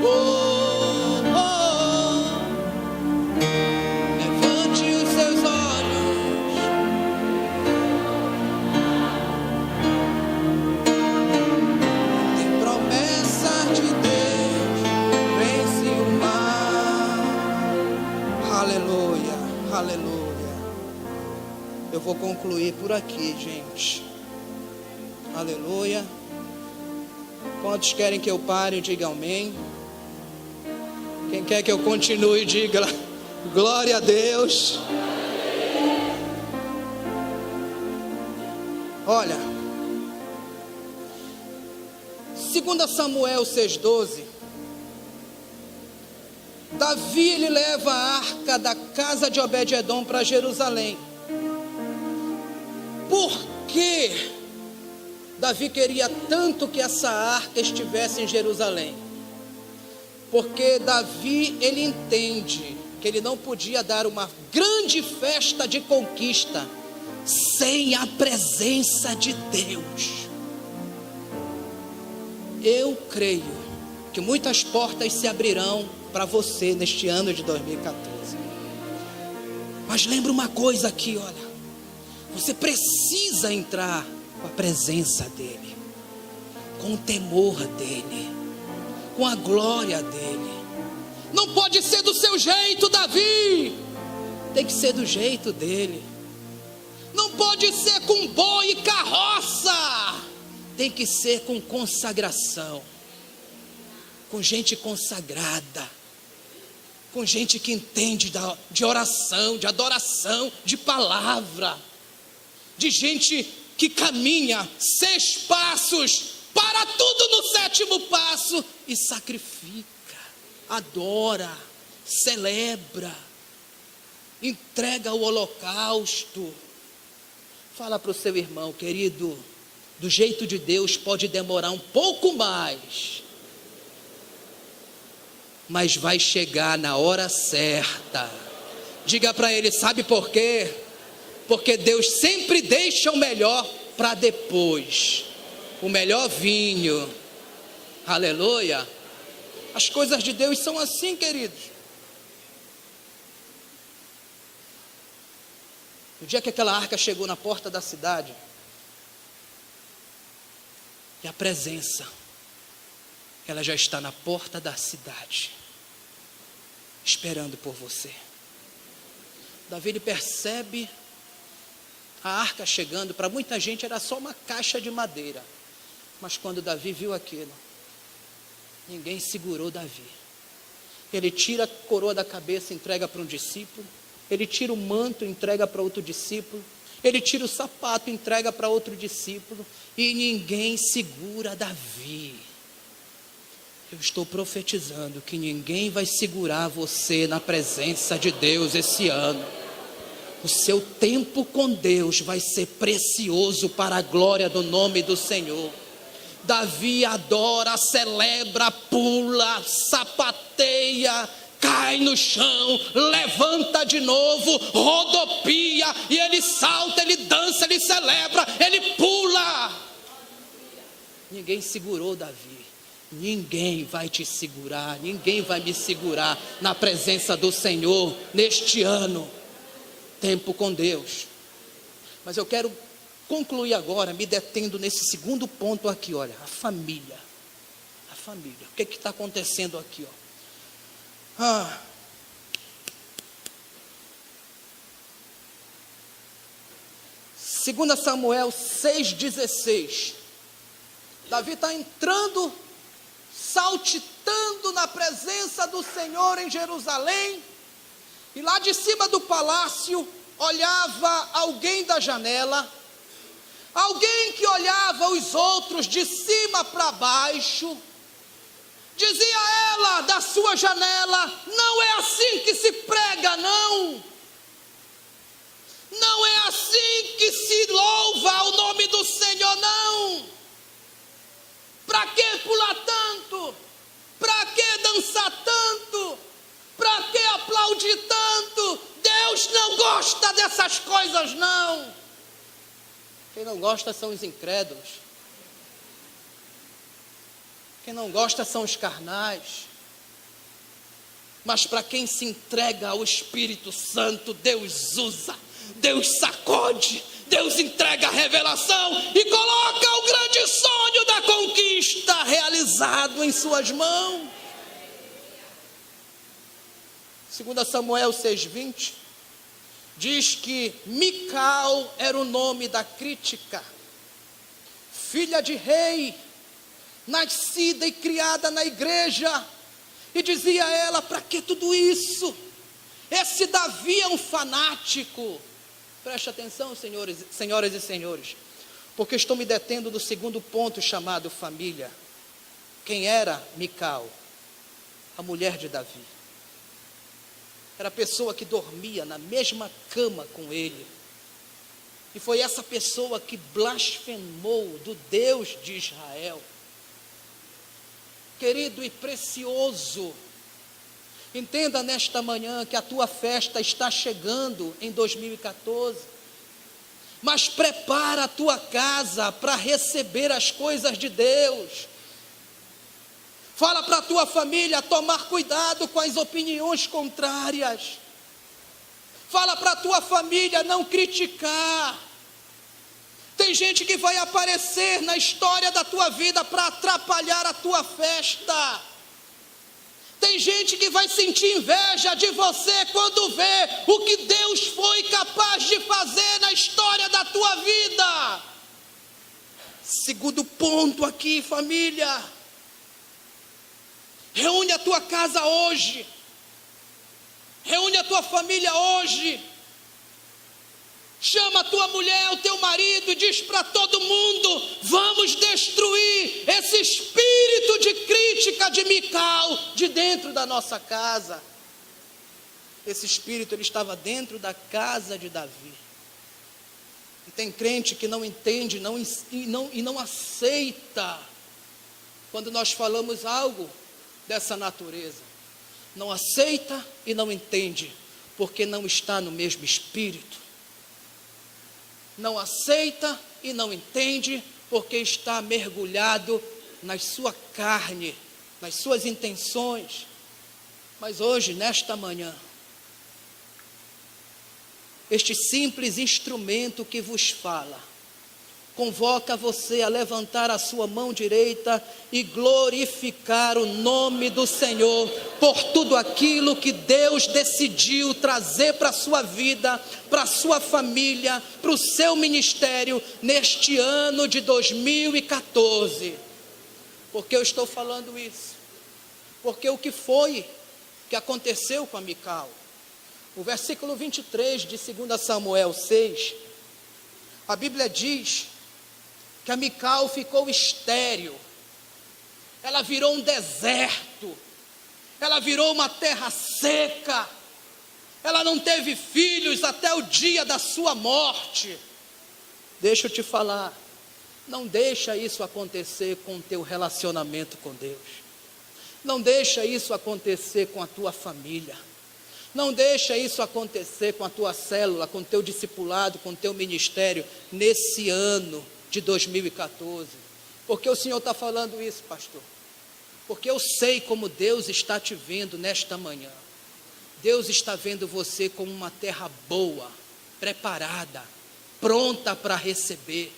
oh, oh, levante os seus olhos. Tem promessas de Deus, vence o mar. Aleluia, aleluia. Eu vou concluir por aqui, gente. Aleluia. Quantos querem que eu pare, diga amém. Quem quer que eu continue, diga glória a Deus. Olha, 2 Samuel 6,12. Davi, ele leva a arca da casa de Obed-edom para Jerusalém. Por que Davi queria tanto que essa arca estivesse em Jerusalém? Porque Davi, ele entende que ele não podia dar uma grande festa de conquista sem a presença de Deus. Eu creio que muitas portas se abrirão para você neste ano de 2014. Mas lembra uma coisa aqui, olha. Você precisa entrar com a presença dEle, com o temor dEle, com a glória dEle. Não pode ser do seu jeito, Davi. Tem que ser do jeito dEle. Não pode ser com boi e carroça. Tem que ser com consagração, com gente consagrada, com gente que entende de oração, de adoração, de palavra, de gente que caminha 6 passos, para tudo no 7º passo e sacrifica, adora, celebra, entrega o holocausto. Fala para o seu irmão: querido, do jeito de Deus pode demorar um pouco mais, mas vai chegar na hora certa. Diga para ele: sabe por quê? Porque Deus sempre deixa o melhor para depois, o melhor vinho. Aleluia. As coisas de Deus são assim, queridos. No dia que aquela arca chegou na porta da cidade, e a presença, ela já está na porta da cidade, esperando por você. Davi, ele percebe a arca chegando. Para muita gente era só uma caixa de madeira, mas quando Davi viu aquilo, ninguém segurou Davi. Ele tira a coroa da cabeça e entrega para um discípulo, ele tira o manto e entrega para outro discípulo, ele tira o sapato e entrega para outro discípulo, e ninguém segura Davi. Eu estou profetizando que ninguém vai segurar você na presença de Deus esse ano. O seu tempo com Deus vai ser precioso para a glória do nome do Senhor. Davi adora, celebra, pula, sapateia, cai no chão, levanta de novo, rodopia, e ele salta, ele dança, ele celebra, ele pula. Ninguém segurou Davi. Ninguém vai te segurar, ninguém vai me segurar na presença do Senhor neste ano. Tempo com Deus. Mas eu quero concluir agora, me detendo nesse segundo ponto aqui, olha, a família. A família. O que está acontecendo aqui, ó? 2 Samuel 6,16. Davi está entrando, saltitando na presença do Senhor em Jerusalém, e lá de cima do palácio olhava alguém da janela, alguém que olhava os outros de cima para baixo. Dizia ela da sua janela: não é assim que se prega, não. Não é assim que se louva o nome do Senhor, não. Para que pular tanto? Para que dançar tanto? Para que aplaudir tanto? Deus não gosta dessas coisas, não. Quem não gosta são os incrédulos. Quem não gosta são os carnais. Mas para quem se entrega ao Espírito Santo, Deus usa, Deus sacode, Deus entrega a revelação e coloca o grande sonho da conquista realizado em suas mãos. 2 Samuel 6,20 diz que Mical era o nome da crítica, filha de rei, nascida e criada na igreja. E dizia ela: para que tudo isso? Esse Davi é um fanático. Preste atenção, senhoras e senhores, porque estou me detendo no segundo ponto, chamado família. Quem era Mical? A mulher de Davi. Era a pessoa que dormia na mesma cama com ele. E foi essa pessoa que blasfemou do Deus de Israel. Querido e precioso, entenda nesta manhã que a tua festa está chegando em 2014. Mas prepara a tua casa para receber as coisas de Deus. Fala para a tua família tomar cuidado com as opiniões contrárias. Fala para a tua família não criticar. Tem gente que vai aparecer na história da tua vida para atrapalhar a tua festa. Tem gente que vai sentir inveja de você quando vê o que Deus foi capaz de fazer na história da tua vida. Segundo ponto aqui, família. Reúne a tua casa hoje. Reúne a tua família hoje. Chama a tua mulher, o teu marido, e diz para todo mundo: vamos destruir esse espírito de crítica de Mical de dentro da nossa casa. Esse espírito, ele estava dentro da casa de Davi. E tem crente que não entende e não aceita quando nós falamos algo dessa natureza. Não aceita e não entende, porque não está no mesmo espírito. Não aceita e não entende, porque está mergulhado na sua carne, nas suas intenções. Mas hoje, nesta manhã, este simples instrumento que vos fala, convoca você a levantar a sua mão direita e glorificar o nome do Senhor por tudo aquilo que Deus decidiu trazer para a sua vida, para a sua família, para o seu ministério neste ano de 2014. Por que eu estou falando isso? Porque o que foi que aconteceu com a Mical? O versículo 23 de 2 Samuel 6, a Bíblia diz que a Mical ficou estéril, ela virou um deserto, ela virou uma terra seca, ela não teve filhos até o dia da sua morte. Deixa eu te falar, não deixa isso acontecer com o teu relacionamento com Deus. Não deixa isso acontecer com a tua família. Não deixa isso acontecer com a tua célula, com o teu discipulado, com o teu ministério, nesse ano de 2014. Por que o Senhor está falando isso, pastor? Porque eu sei como Deus está te vendo nesta manhã. Deus está vendo você como uma terra boa, preparada, pronta para receber.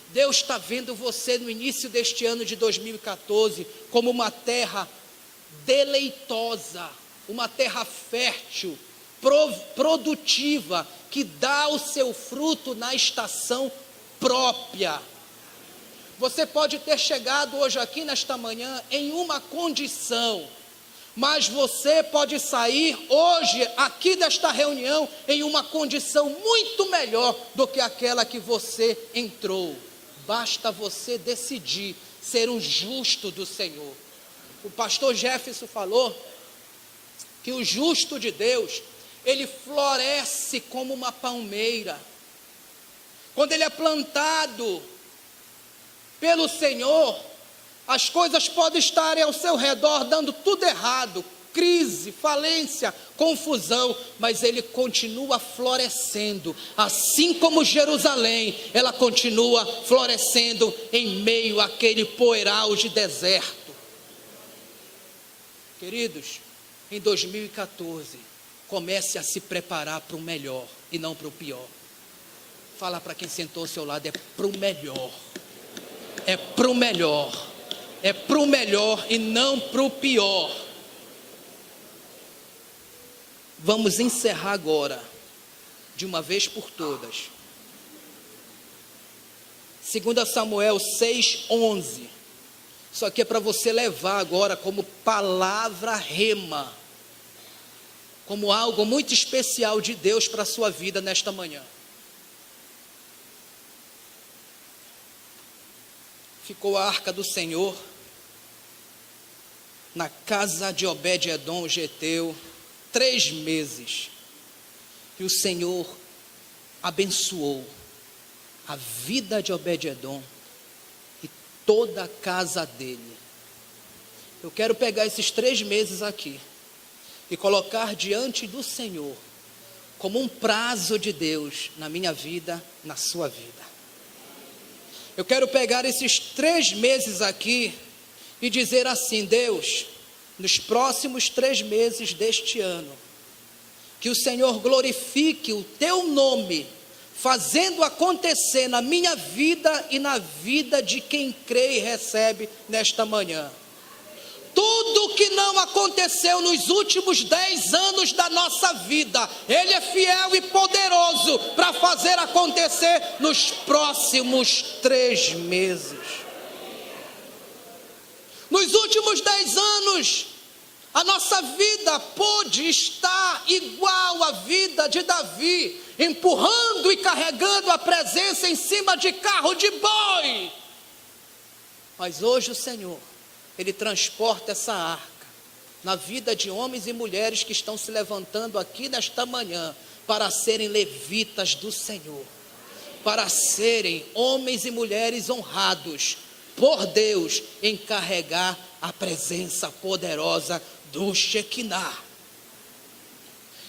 Deus está vendo você no início deste ano de 2014 como uma terra deleitosa, uma terra fértil, produtiva, que dá o seu fruto na estação própria. Você pode ter chegado hoje aqui nesta manhã em uma condição, mas você pode sair hoje aqui desta reunião em uma condição muito melhor do que aquela que você entrou. Basta você decidir ser um justo do Senhor. O pastor Jefferson falou que o justo de Deus, ele floresce como uma palmeira. Quando ele é plantado pelo Senhor, as coisas podem estar ao seu redor dando tudo errado, crise, falência, confusão, mas ele continua florescendo, assim como Jerusalém, ela continua florescendo em meio àquele poeiral de deserto. Queridos, em 2014, comece a se preparar para o melhor e não para o pior. Fala para quem sentou ao seu lado, é para o melhor. É para o melhor. É para o melhor e não para o pior. Vamos encerrar agora, de uma vez por todas. 2 Samuel 6:11. Isso aqui é para você levar agora como palavra rema, como algo muito especial de Deus para a sua vida nesta manhã. Ficou a arca do Senhor na casa de Obed-edom, o geteu, 3 meses. E o Senhor abençoou a vida de Obed-edom e toda a casa dele. Eu quero pegar esses 3 meses aqui e colocar diante do Senhor como um prazo de Deus na minha vida, na sua vida. Eu quero pegar esses 3 meses aqui e dizer assim: Deus, nos próximos 3 meses deste ano, que o Senhor glorifique o teu nome, fazendo acontecer na minha vida e na vida de quem crê e recebe nesta manhã. Tudo que não aconteceu nos últimos 10 anos da nossa vida, Ele é fiel e poderoso para fazer acontecer nos próximos 3 meses. Nos últimos 10 anos, a nossa vida pôde estar igual à vida de Davi, empurrando e carregando a presença em cima de carro de boi. Mas hoje o Senhor, Ele transporta essa arca na vida de homens e mulheres que estão se levantando aqui nesta manhã para serem levitas do Senhor, para serem homens e mulheres honrados por Deus em carregar a presença poderosa do Shekinah.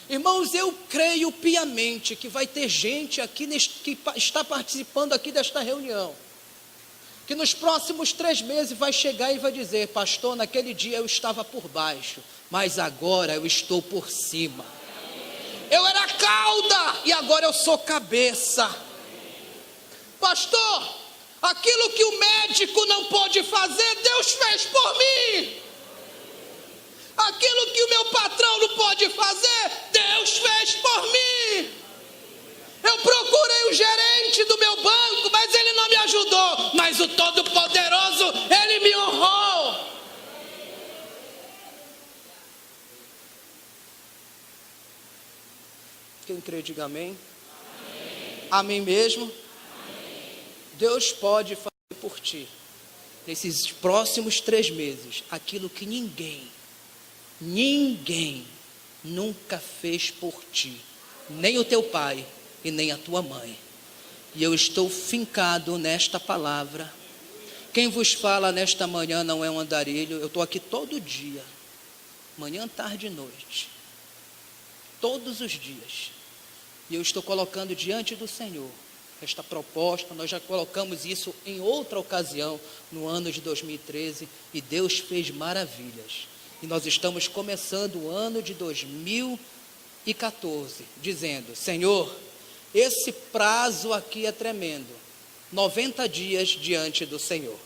Irmãos, eu creio piamente que vai ter gente aqui que está participando aqui desta reunião, que nos próximos 3 meses vai chegar e vai dizer: pastor, naquele dia eu estava por baixo, mas agora eu estou por cima. Eu era cauda e agora eu sou cabeça. Pastor, aquilo que o médico não pôde fazer, Deus fez por mim. Aquilo que o meu patrão não pôde fazer, Deus fez por mim. Eu procurei o gerente do meu banco, mas ele não me ajudou. Mas o Todo-Poderoso, Ele me honrou. Quem crê, diga amém. Amém, amém mesmo? Amém. Deus pode fazer por ti, nesses próximos 3 meses, aquilo que ninguém nunca fez por ti, nem o teu pai e nem a tua mãe. E eu estou fincado nesta palavra. Quem vos fala nesta manhã não é um andarilho, eu estou aqui todo dia, manhã, tarde e noite, todos os dias, e eu estou colocando diante do Senhor esta proposta. Nós já colocamos isso em outra ocasião, no ano de 2013, e Deus fez maravilhas, e nós estamos começando o ano de 2014, dizendo: Senhor, esse prazo aqui é tremendo, 90 dias diante do Senhor.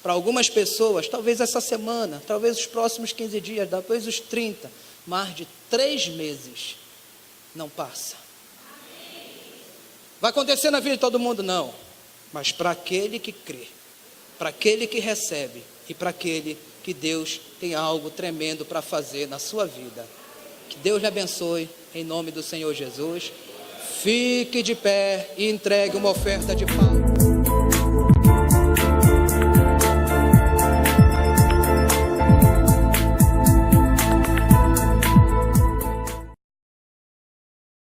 Para algumas pessoas, talvez essa semana, talvez os próximos 15 dias, talvez os 30, mais de 3 meses não passa. Vai acontecer na vida de todo mundo? Não. Mas para aquele que crê, para aquele que recebe e para aquele que Deus tem algo tremendo para fazer na sua vida. Que Deus lhe abençoe, em nome do Senhor Jesus. Fique de pé e entregue uma oferta de paz.